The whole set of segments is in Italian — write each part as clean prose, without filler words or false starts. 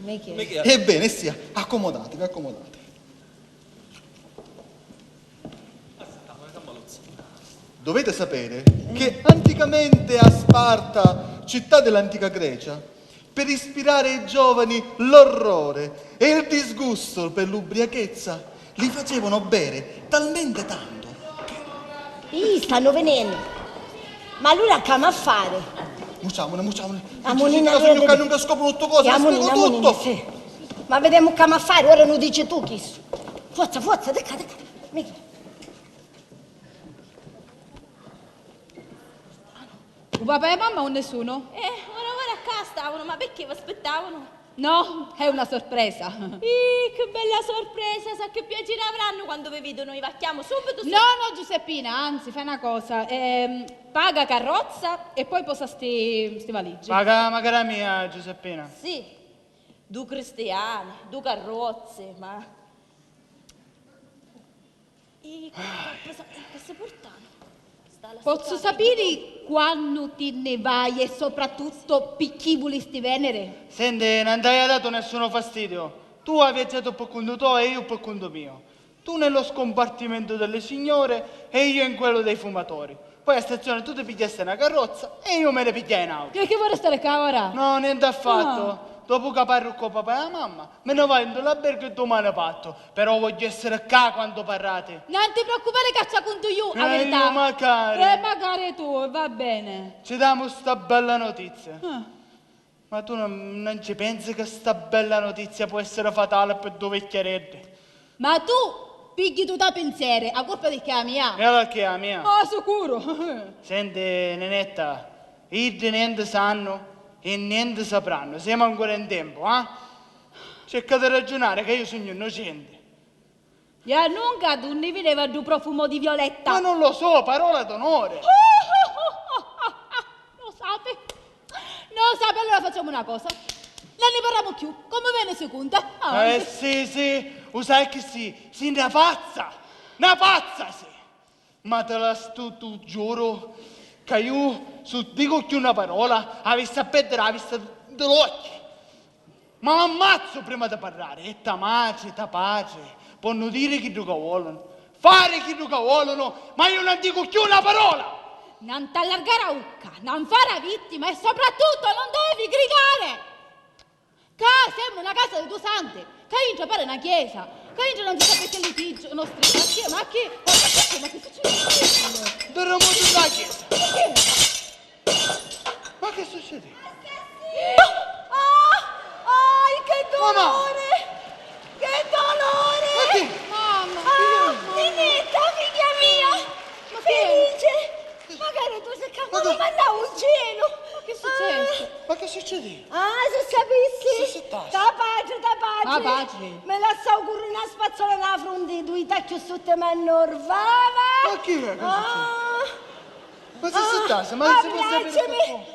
Michele. Ebbene, sia, accomodatevi, accomodatevi. Dovete sapere che anticamente a Sparta, città dell'antica Grecia, per ispirare ai giovani l'orrore e il disgusto per l'ubriachezza, li facevano bere talmente tanto. Stanno venendo. Ma lui la cama a fare. Muciamone. Amonina, Che non scoprono tutto cosa, vi spiego tutto. Sì. Ma vediamo che cama a fare, ora non dici tu chi su. Forza, decca. Michele. Un papà e mamma o nessuno? Ora a casa stavano, ma perché vi aspettavano? No, è una sorpresa. Che bella sorpresa, sa che piacere avranno quando vi vedono, i vacchiamo subito. No, Giuseppina, anzi, fai una cosa. Paga carrozza e poi posa sti valigie. Ma cara mia, Giuseppina. Sì, due cristiani, due carrozze, ma... che si portano? Posso sapere quando te ne vai e soprattutto picchi volesti venere? Senti, non ti hai dato nessuno fastidio. Tu hai viaggiato per conto tuo e io per conto mio. Tu nello scompartimento delle signore e io in quello dei fumatori. Poi a stazione tu ti pigliasti una carrozza e io me ne pigliai in auto. E che vuoi restare qua ora? No, niente affatto. Dopo che parlo con papà e la mamma, me ne vai in l'albergo e domani parto. Però voglio essere qua quando parlate. Non ti preoccupare, caccia conto io, la verità. Io magari. Magari tu, va bene. Ci diamo sta bella notizia. Ma tu non ci pensi che sta bella notizia può essere fatale per due vecchiereddi? Ma tu pigli tutto a pensiero, a colpa di che è la mia. E allora che è la mia? Oh, sicuro. Senti, nenetta, i niente sanno e niente sapranno. Siamo ancora in tempo, eh? Cerca di ragionare che io sono innocente. E nunca tu ne vedeva il profumo di violetta. Ma non lo so, parola d'onore. Lo sape, allora facciamo una cosa. Non ne parliamo più, come viene seconda? Sì, sai che sì, una pazza sì. Ma te la tu giuro che io, se dico più una parola, avessi a perdere la vista dell'occhio. Ma ammazzo prima di parlare, e ta pace, possono dire chi tu che vogliono, fare chi tu che vogliono, ma io non dico più una parola. Non t'allargare a ucca, non fare vittima e soprattutto non devi gridare. Qua sembra una casa di due santi, che intra pare una chiesa, che intra non si sa perché litigio, non strida, ma che succede? Dovremmo tornare alla chiesa. Ma che succede? Che dolore! Che dolore! Ma che? Mamma, Ninetta, figlia mia! ma Felice! Magari tu sei capace di mandare un cielo! che è successo? Ma che succede? Se sapissi! Sì, taci. Ta pace! Ah, pace. Me la sa augurare una spazzola nella fronte, due tacchi sotto me norvava! Ma che è? Ma se si tassa, ma si può sapere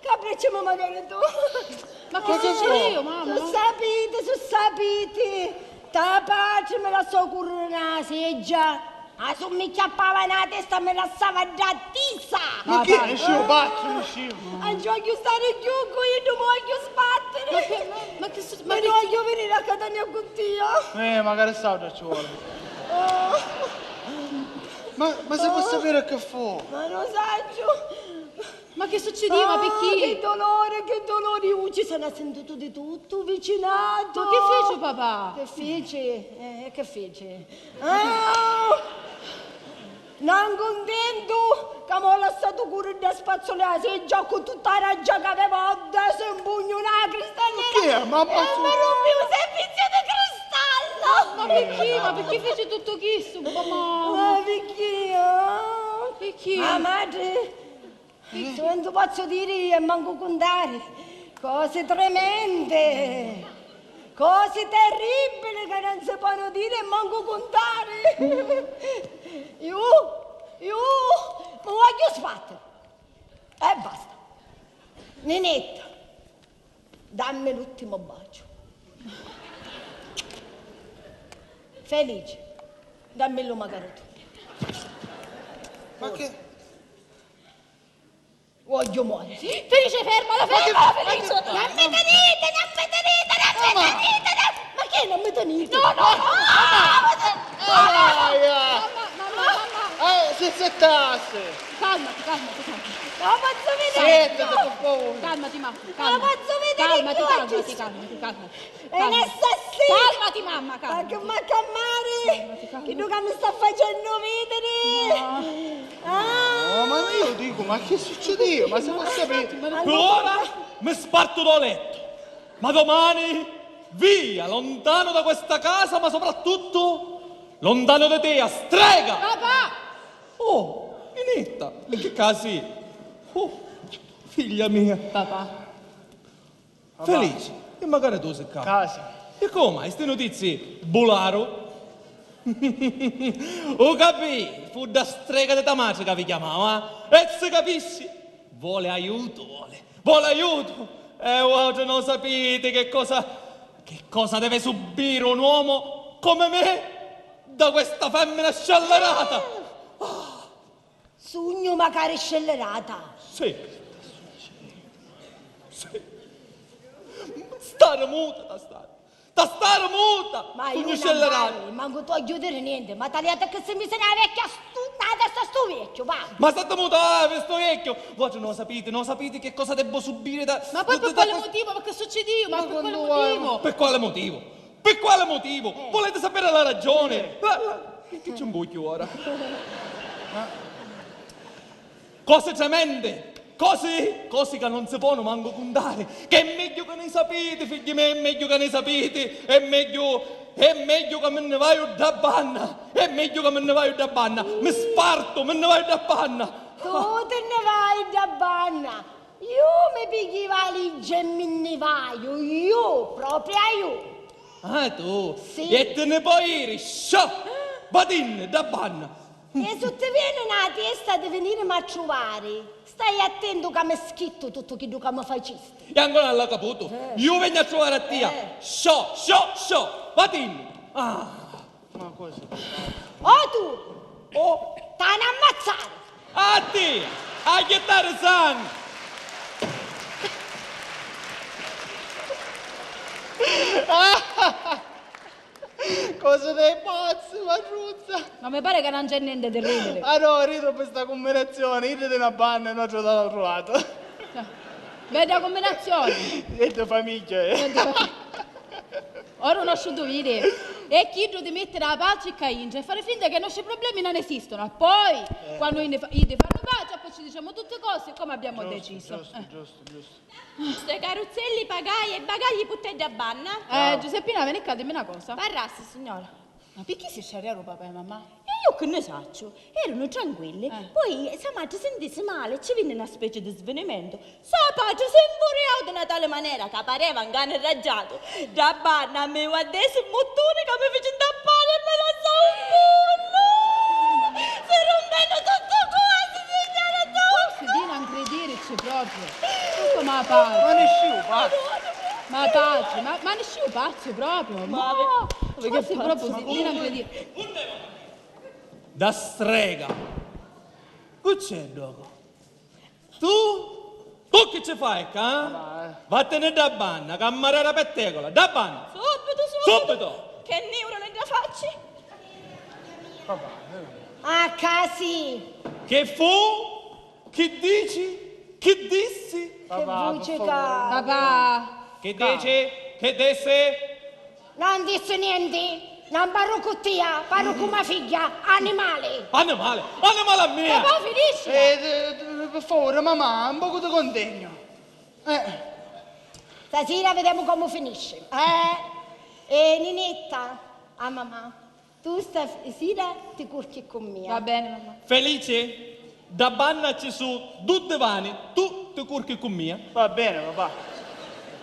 Abbracciami magari tu! Ma che succede io, mamma? Su sapete! Ta pace me la so augurare una seggia! Se mi chiappava nella testa me la stava già tisa! Ma che è? Nessuno pazzo, nessuno. Non voglio stare giù, io non voglio sbattere! Ma che succede? Ma non voglio venire a Catania con te! Magari stavo ci vuole. Ma se può sapere che fu? Ma non saggio! Ma che succedeva, perché? Che dolore! Ci sono sentito di tutto, vicinato! Ma che fece papà? Che fece? Non contento che mi ho lasciato pure da spazzolare, se già con tutta la raggia che avevo adesso in pugno una cristallina. Che è, mamma? E mi rompi un servizio di cristallo. Ma perché? Ma perché fece tutto questo, mamma? Ma perché? Perché? Ah, madre, se non ti posso dire e manco contare, cose tremende, cose terribili che non si possono dire e manco contare. Io mi voglio sbattere. E basta. Ninetta, dammi l'ultimo bacio. Felice, dammelo magari tu. Ma che? Voglio morire. Felice, fermala, Felice! Non mi tenete! Ma che non mi tenete? No! Mamma! Se settasse! Calmati. Non lo posso vedere! Siete, per favore! Calmati, mamma. Non lo posso vedere! Calmati. È un assassino! Calmati, mamma, Ma calmati. che maccamare! Che tu che mi sta facendo vedere! No, ma io dico, ma che succede? Ma se può sapere? Per ora mi sparto da letto, ma domani via, lontano da questa casa, ma soprattutto lontano da te, a strega! Papà! Oh, Inetta, e che casi? Oh, figlia mia, Papà. felice, e magari tu sei casa. Casa. E come? Queste notizie? Bolaro? O capì? Fu da strega di Tamace che vi chiamava, e se capisci? Vuole aiuto. E voi non sapete che cosa deve subire un uomo come me da questa femmina scellerata. Sogno magari scellerata! Sì. Stare muta, stare muta. Ma Sogno io scellerata. non manco tu aiutare niente, ma tagliate che se mi sei una vecchia stunnata sto vecchio, va! Ma state muta, questo vecchio. Voi non sapete che cosa devo subire da... Ma poi per quale motivo? Perché succede io? Ma per quale motivo? Per quale motivo? Per quale motivo? Volete sapere la ragione? Che c'è un buio ora? Cose tremende, cose che non si possono manco contare, che è meglio che ne sapete, figli miei, è meglio che ne sapete, è meglio che me ne vai da banna, mi sparto, me ne vai da banna. Tu te ne vai da banna! Io mi pigli i valigie e me ne vai, io, proprio io! Ah, tu? Sì. E te ne puoi ir, sciò, vadin, da banna. E se ti viene una testa di venire a trovare, stai attento che mi schitto tutto quello che mi facesti. E ancora non l'ho capito. Io vengo a trovare a te. Sciò, vadin. Ah. Ma cosa? O tu, o t'hanno ammazzare! A te, a gettare sangue. Cosa dei pazzi, Marruzza? Ma mi pare che non c'è niente di ridere. Ah no, rido per questa combinazione, io di una banna e non ce l'ho trovato. Vedi combinazione. Siete famiglia, Ora non asciutto vedi. E chi di mettere la pace e cainge e fare finta che i nostri problemi non esistono. E poi, quando gli fanno pace, poi ci diciamo tutte cose come abbiamo deciso. Giusto. Ste caruzzelli, pagai e bagagli puttei da banna. Giuseppina, vieni qua, dimmi una cosa. Parrassi, signora. Ma perché si sciarriano papà e mamma? E io che ne saccio? Erano tranquilli. Poi, se madre sentisse male, ci venne una specie di svenimento. Sa padre si infuriò di una tale maniera che pareva un cane raggiato. Da banna mi guardasse un mottone che mi fece intappare e me la sa un pollo. Si rompendo tutto quasi, signora, Si di non crederci proprio. Tutto ma pace. Ma ne sciù, pazzo. Ma pace, ma ne sciù pazzo proprio. Ma forse proprio si di non credere. Da strega. Che c'è dopo? Tu che ci fai, Vattene da banna, cammarera pettegola, da banna. Subito. Che neuro nella faccia. A casi! Che fu? Che dici? Che dissi? Che voce ca... Papà. Che dici? Che dissi? Non disse niente! Non parlo con te, parlo con mia figlia, animale! Animale a mia! Papà finisce. Per favore, mamma, un po' di contegno. Stasera vediamo come finisce. E Ninetta, mamma, tu stasera ti curchi con me. Va bene mamma. Felice? Da banna ci su tutte vani, tu ti curchi con mia. Va bene, papà.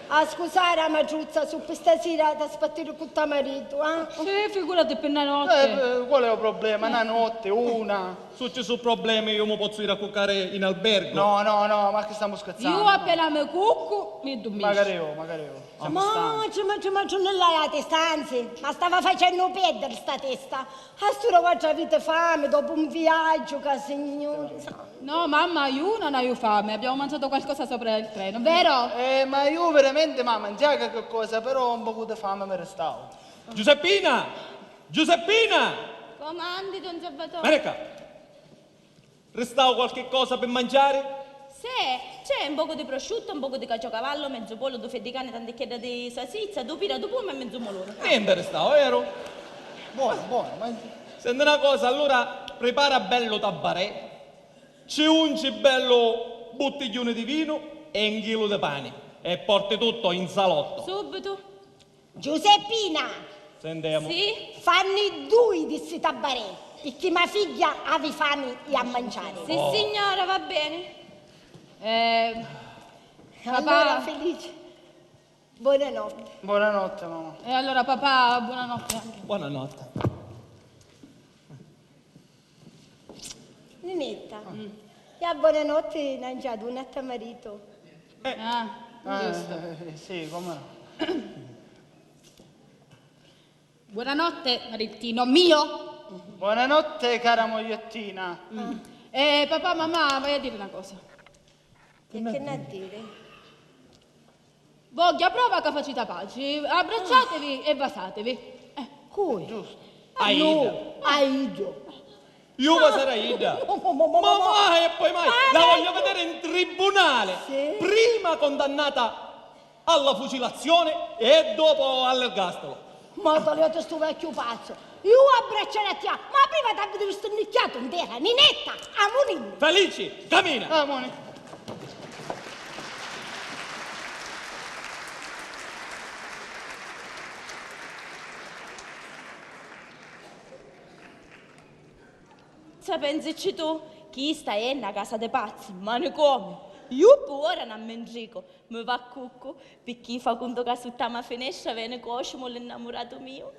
A scusare, Maggiuzza, su questa sera ti spartire con tuo marito, eh? Sì, figurati per una notte. Qual è il problema? Una notte, una. Se ci sono problemi io mi posso ir a cuccare in albergo. No, ma che stiamo scherzando? Io appena mi cucco, mi dormisco. Magari io. Siamo stanchi. Ma non l'hai la testa, anzi, ma stava facendo perdere sta testa. A sto quattro avete fame dopo un viaggio, che signore sa. No, mamma, io non ho fame, abbiamo mangiato qualcosa sopra il treno, vero? Ma io veramente, mamma, non c'è che cosa, però un po' di fame mi restavo. Giuseppina! Giuseppina! Comandi, don Salvatore. Vieni qua. Restavo qualche cosa per mangiare? Sì, c'è un poco di prosciutto, un poco di caciocavallo, mezzo pollo, due fetti di carne, tant'è di salsiccia, due pira, due pommes e mezzo molone. Niente restavo, vero? Buono, ma... Senti una cosa, allora prepara bello tabarè, ci ungi bello bottiglione di vino e un chilo di pane e porti tutto in salotto. Subito. Giuseppina, Sentiamo. Sì? fanno due di sti tabarè, perché mia figlia ave fame e a mangiare. Sì, signora, va bene. Allora, Papà. felice. Buonanotte. Buonanotte, mamma. E allora papà, buonanotte anche. Buonanotte. Ninetta, e a buonanotte non già un altro marito. Giusto. Sì, come no. Buonanotte, maritino mio. Buonanotte, cara mogliettina. Papà, mamma, vai a dire una cosa. Che ne a dire? Voglio prova che facite pace, abbracciatevi e basatevi. Cui? Giusto. Aida. Aido. Io ma sarei Ida. Ma mai e poi mai. La voglio vedere in tribunale. Sì? Prima condannata alla fucilazione e dopo all'ergastolo. Ma togliete sto vecchio pazzo. Io abbraccerei a te, ma prima ti avevo stonnicchiato in terra. Ninetta, ammonino. Felici, cammina. Ah, Moni. Se pensici tu, chi sta è una casa dei pazzi, ma ne come? Io ora non mi intrico, mi va a cucco, perché fa conto che sotto la finestra viene Cosimo l'innamorato mio.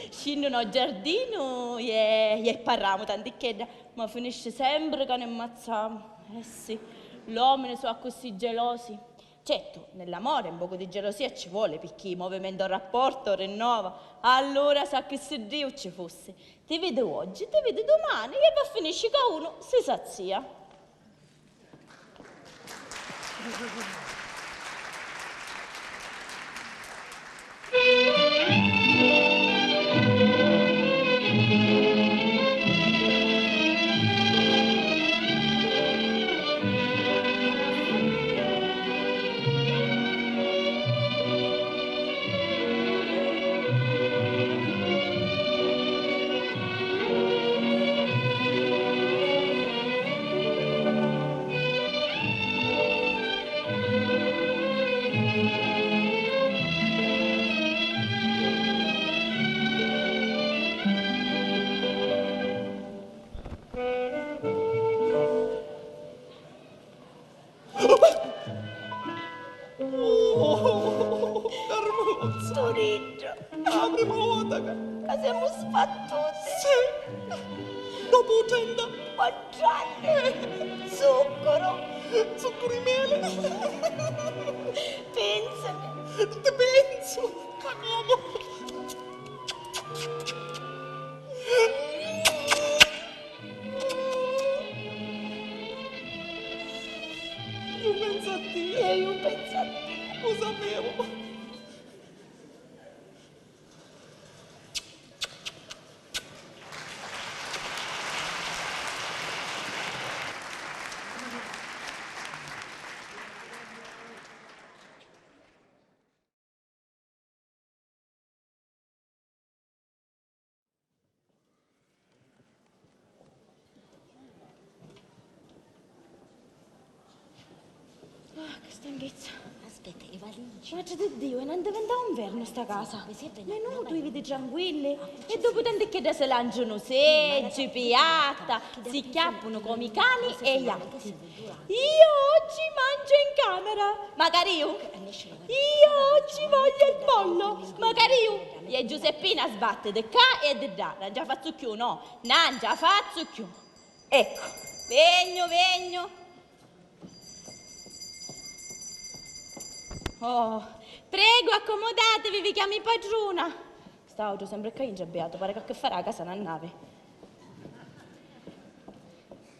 Scendono al giardino e parliamo tanti che ma finisce sempre che ne ammazziamo. Sì, gli uomini sono così gelosi. Certo, nell'amore un po' di gelosia ci vuole perché il movimento rapporto rinnova. Allora sa che se Dio ci fosse, ti vedo oggi, ti vedo domani e va a finire che uno si sazia. Carmozzo, Torino, la prima volta che siamo sbattuti. Sì. Dopo 30 Mangiare, zucchero, zucchero di miele. pensami. Ti penso, cammino. Io penso a te. E io penso a te. Lo sapevo. Che stanchezza. Aspetta, le valigie. Ma c'è di Dio, e non diventa un verno sta casa. Menù, tu vedi tranquilli. E dopo tanto che da si lanciano seggi, piatta, si chiappano come i cani e gli altri. Io oggi mangio in camera. Magari io oggi voglio il pollo. Magari io. E Giuseppina sbatte di qua e di là. Non già faccio più, no. Non già faccio più. Ecco, vegno. Oh, prego, accomodatevi, vi chiami padrona. Stavo sempre qui ingabbiato, pare che a che farà a casa una nave.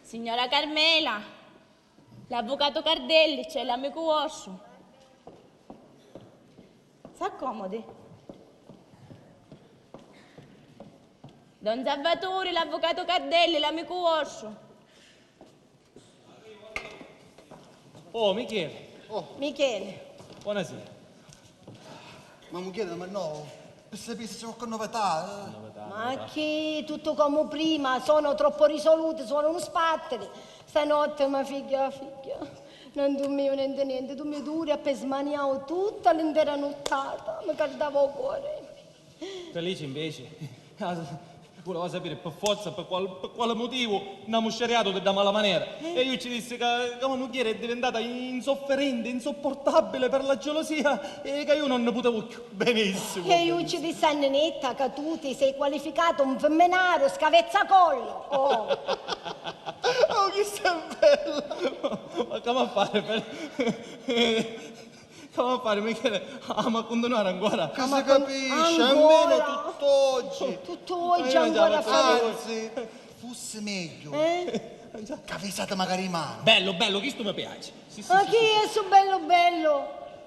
Signora Carmela, l'avvocato Cardelli, c'è l'amico vostro. S'accomodi. Don Salvatore, l'avvocato Cardelli, l'amico vostro. Oh, Michele, Michele. buonasera. Ma Michele, ma no, per sapere se c'è qualche novità. Ma che tutto come prima, sono troppo risoluti, sono uno spatteri. Stanotte, ma figlia, non dormivo niente, tu mi duri per smaniavo tutta l'intera nottata, mi caldavo il cuore. Felice invece. Volevo sapere per forza per quale motivo abbiamo sciariato da mala maniera. E io ci dissi che la moglie è diventata insofferente, insopportabile per la gelosia e che io non ne potevo più. Benissimo. E io ci dissi a Nenetta che tu ti sei qualificato un femminaro scavezzacollo. Oh. Oh, che sei bella! Ma come a fare? Come a fare, Michele? Ma continuare ancora? Che si capisce, almeno tutt'oggi. Tutt'oggi ancora a fare. Anzi, fosse meglio. Che avessate magari in mano. Bello, chi tu mi piace. Sì, Ma chi è so bello?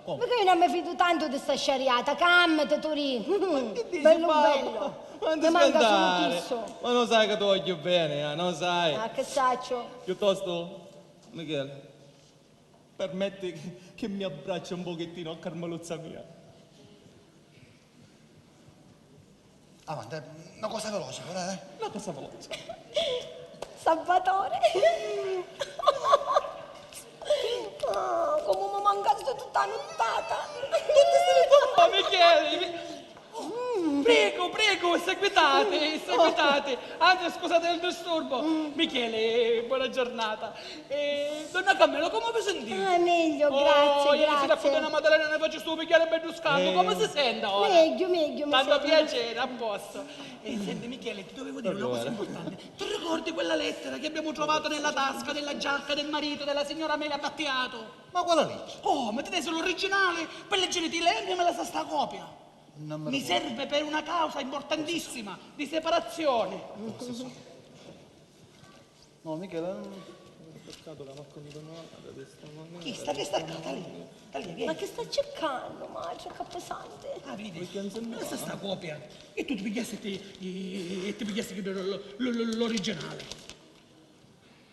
Perché io non mi fido tanto di sta sciariata? Cammete, Torino. Bello. Ma non ti Mi manca solo scandare. tisso. Ma non sai che ti voglio bene, non sai. Ah, che saccio? Piuttosto, Michele, permetti che mi abbraccia un pochettino a Carmeluzza mia. Avanti, una cosa veloce, però, Una cosa veloce. Salvatore. Come mi mancaste tutta la nottata. Oh, Michele! Prego, seguitate. Anzi, scusate il disturbo. Michele, buona giornata. Donna Carmela, come vi sentite? Ah, meglio, grazie, Ieri sera a grazie. Fudena Maddalena ne faccio sto bicchiere belluscato. Come si sente ora? Meglio, Tanto mi sento. piacere, a posto. E senti Michele, ti dovevo dire una cosa importante. Ti ricordi quella lettera che abbiamo trovato nella tasca della giacca del marito della signora Amelia Battiato? Ma quale legge? Oh, mettete solo l'originale per leggere di lei e me la sa sta copia. Non me Mi lo serve per una causa importantissima di separazione. No, Michele, Chi sta che sta acá? Da lì, vieni. Ma che sta cercando, Maggio? Che pesante. Ah, vedi, questa sta copia. E tu ti pigliassi l'originale.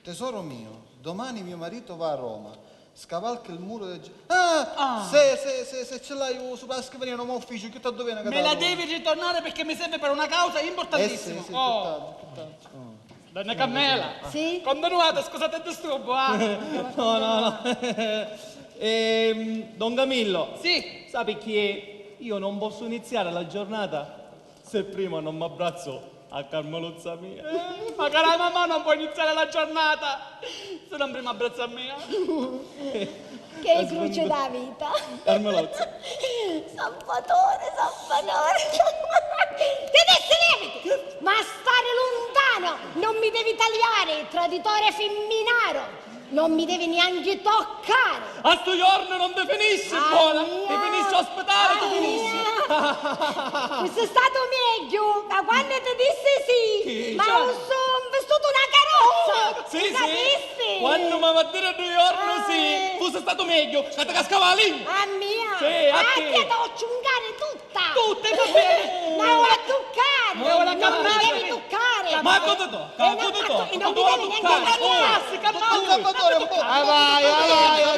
tesoro mio, domani mio marito va a Roma. Scavalca il muro del... Se ce l'hai sopra la scrivania non mi ufficio, che ti dove Me la devi ritornare perché mi serve per una causa importantissima. sì, Oh, Donna Carmela. Sì? Continuate, scusate il disturbo, No. Don Camillo. Sì. Sai che io non posso iniziare la giornata se prima non mi abbraccio a Carmeluzza mia. Ma cara mamma, non puoi iniziare la giornata se non prima abbraccio a mia. Che croce da vita. Carmeluzza. Salvatore. Ti adesso levati! Ma stare lontano! Non mi devi tagliare, traditore femminaro! Non mi devi neanche toccare! A sto giorno non ti finisci, buona! Ti finisci ospitare, ti finisci! Questo è stato meglio da quando ti disse sì! Ma Cioè? ho vestuto una carrozza! Sì, Capisci? quando mi va a dire a New York, sì! Fosse stato meglio, che ti cascava lì! A mia! Sì, a te. Ti devo ciungare tutta! Tutte, va bene! La vuoi toccare! Ma vuoi la non mi camminare? devi toccare! Ma cosa tocca? non Cosa mi tocca? devi Cosa neanche toccare? toccare! Salvatore, un po'. Vai,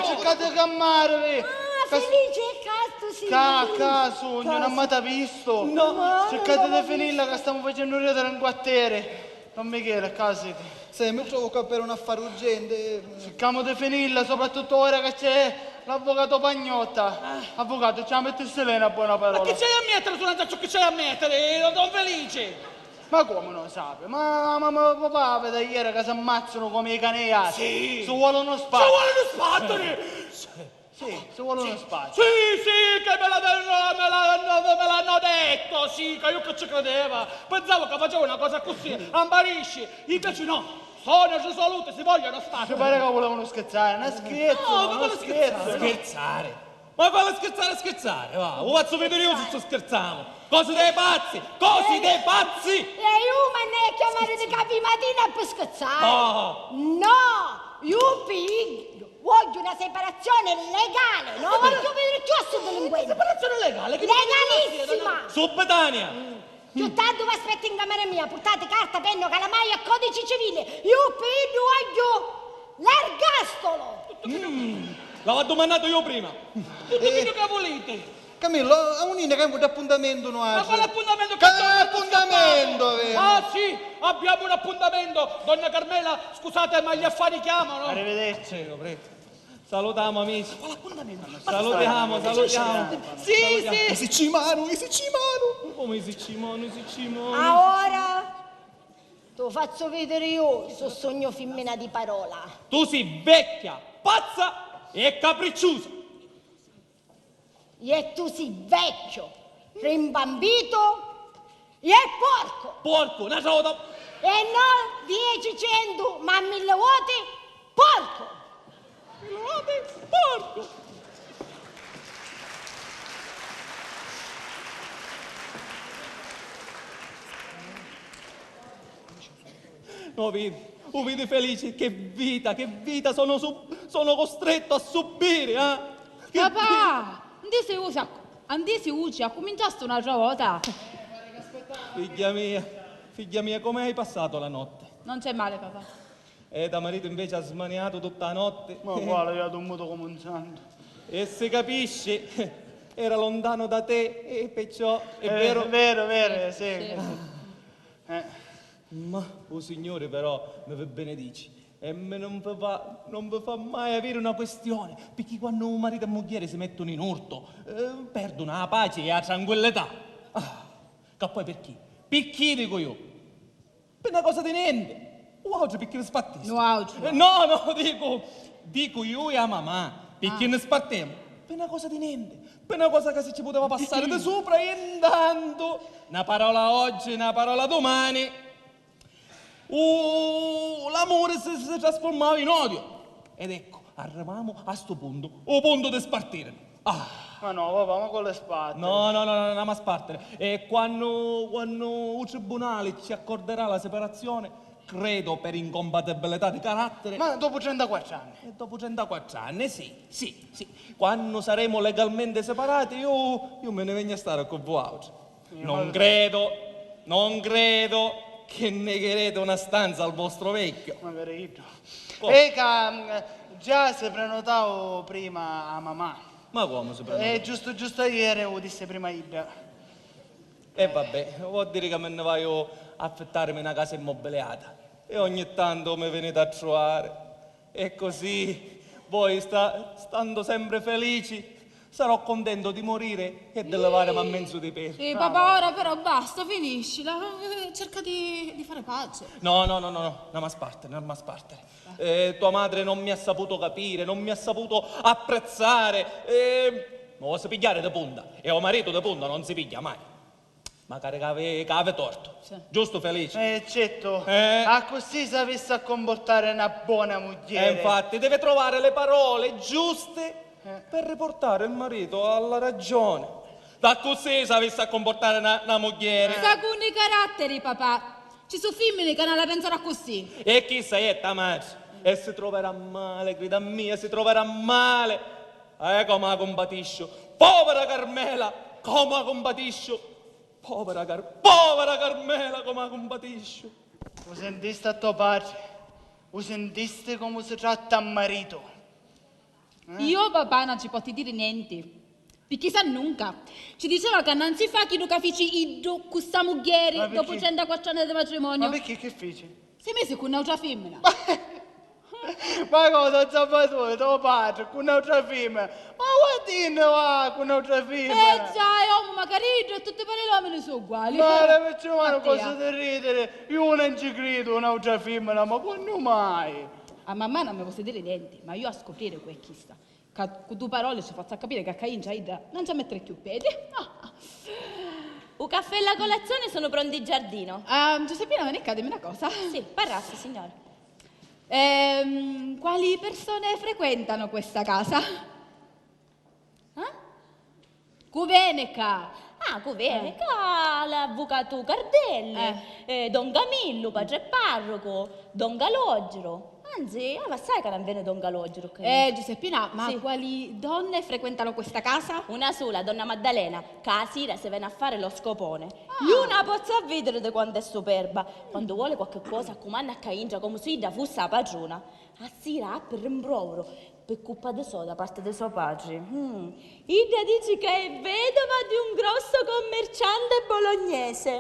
cercate di calmarvi. Ah, felice il casto, sì! Caso, non ho mai visto. No. Cercate di finirla che stiamo facendo ridere in quartiere. Don Michele, casi. Se mi trovo qua per un affare urgente. Cerchiamo di finirla, soprattutto ora che c'è l'avvocato Pagnotta. Avvocato, ci metti Selena buona Ma parola. che c'hai a mettere su ciò che c'hai a mettere, Don Felice? Ma come non sape? Ma papà vede ieri che si ammazzano come i cani. Sì. Si vuole uno Ci spazio. vuole uno spattoli! Sì, si vuole uno spazio. Sì, che me l'hanno detto, sì, che io che ci credevo. Pensavo che faceva una cosa così, ambarisci. Invece no, sono risolute, si vogliono Ci stare. pare che volevano scherzare, una scherzo, No, ma uno quello scherzo. scherzare. Ma quello scherzare, va. Un pazzo vedo io se scherziamo. Cose dei pazzi, cose dei pazzi. E io me ne chiamare di capimattina per scherzare. Oh. No, io voglio una separazione legale, non voglio vedere più questo delinquente. Separazione legale, che Legalissima. Subbetania. Più tardi vi aspetto in camera mia, portate carta, penno, calamaio e codice civile. Io voglio l'ergastolo. L'avevo domandato io prima. Tutto quello che volete. Camillo, a un'ina che è un appuntamento no Ma quale appuntamento? Che appuntamento avete? Ah sì, abbiamo un appuntamento. Donna Carmela, scusate ma gli affari chiamano. Arrivederci. Prego. Salutiamo amici. Salutiamo. Sì. Isi cimano. Come si cimano? Ora te lo faccio vedere io il suo sogno femmina di parola. Tu sei vecchia, pazza e capricciosa. E tu sei vecchio, rimbambito e porco. Porco, una sola. E non 10, 100, ma 1000 volte porco. Porco. No, vedi felice, che vita, sono costretto a subire, Che Papà, non si usa, ha cominciato un'altra volta. Figlia mia, come hai passato la notte? Non c'è male, papà. E da marito invece ha smaniato tutta la notte. Ma guarda, io ho dormito come un santo. E se capisci, era lontano da te e perciò è vero. Vero, sì. Ma, oh signore però, mi benedici. E me non vi fa mai avere una questione, perché quando un marito e moglie si mettono in urto, perdono la pace e la tranquillità. Che poi per chi? Per chi dico io? Per una cosa di niente. Oggi perché ne spartiamo? No, oggi. No, dico io e a mamma, perché ne spartiamo? Per una cosa di niente, per una cosa che si ci poteva passare da sopra e intanto, una parola oggi, una parola domani. L'amore si trasformava in odio. Ed ecco, arrivavamo a sto punto, o punto di spartire. Ma no, papà, ma con le spalle. No, andiamo a spartere. E quando il tribunale ci accorderà la separazione, credo per incompatibilità di carattere. Ma dopo 34 anni. E dopo 34 anni, sì. Quando saremo legalmente separati, io me ne vengo a stare con voi. Non credo che negherete una stanza al vostro vecchio. Ma verito. Come? E che già si prenotavo prima a mamma. Ma come si prende? E giusto ieri lo disse prima Ibra. E vabbè, vuol dire che me ne vado a affittarmi una casa immobiliata. E ogni tanto mi venite a trovare. E così voi stando sempre felici, sarò contento di morire e di levarmi a mezzo di peso. Sì, papà, ora però basta, finiscila. Cerca di fare pace. No, andiamo a spartere. Tua madre non mi ha saputo capire, non mi ha saputo apprezzare. Mi vuoi pigliare da punta. E un marito da punta non si piglia mai. Magari che ave torto. Sì. Giusto, Felice? Certo. Eh. A così sapessi a comportare una buona moglie. E infatti deve trovare le parole giuste per riportare il marito alla ragione. Da così sapessi a comportare una moglie. Sta con i caratteri, papà. Ci sono femmine che non la pensano così. E chi sei è Tamás? E si troverà male, grida mia, si troverà male. Come la compatisco. Povera Carmela, come la compatisco. Povera Carmela, come la compatisco. Lo sentiste a tuo padre? Lo sentiste come si tratta a marito? Io, papà, non ci posso dire niente. Perché sa nunca. Ci diceva che non si fa chi non capisce iddo con sta muglieri Ma dopo perché? 34 anni di matrimonio. Ma perché che feci? Sei mesi con un'altra femmina. Ma cosa zappato tuo padre con un'altra femmina? Ma guardino va con un'altra femmina? Già, uomo, ma carino, tutti per le uomini sono uguali. Ma le facciamo una Mattia. cosa da ridere, io non ci credo un'altra femmina, ma quando mai? A mamma non mi posso dire niente, ma io a scoprire quel chi sta. Con due parole ci faccio capire che a Cain già non ci mettere più piedi. Un caffè e la colazione sono pronti in giardino. Giuseppina, vieni qua, dimmi una cosa. Sì, parrassi, signore. Quali persone frequentano questa casa? Cuveneca. Ah, Cuvene, l'avvocato Cardelli, Don Camillo, padre parroco, Don Calogero. Anzi, ma sai che non viene Don Calogero? Giuseppina, ma Sì. quali donne frequentano questa casa? Una sola, Donna Maddalena, che la sera si viene a fare lo scopone. Io non posso vedere di quanto è superba. Quando vuole qualche cosa, comanda a Caingia come se da fosse la padrona. A sera per rimprovero, per colpa di so da parte di suo padre. Ida dice che è vedova di un grosso commerciante bolognese.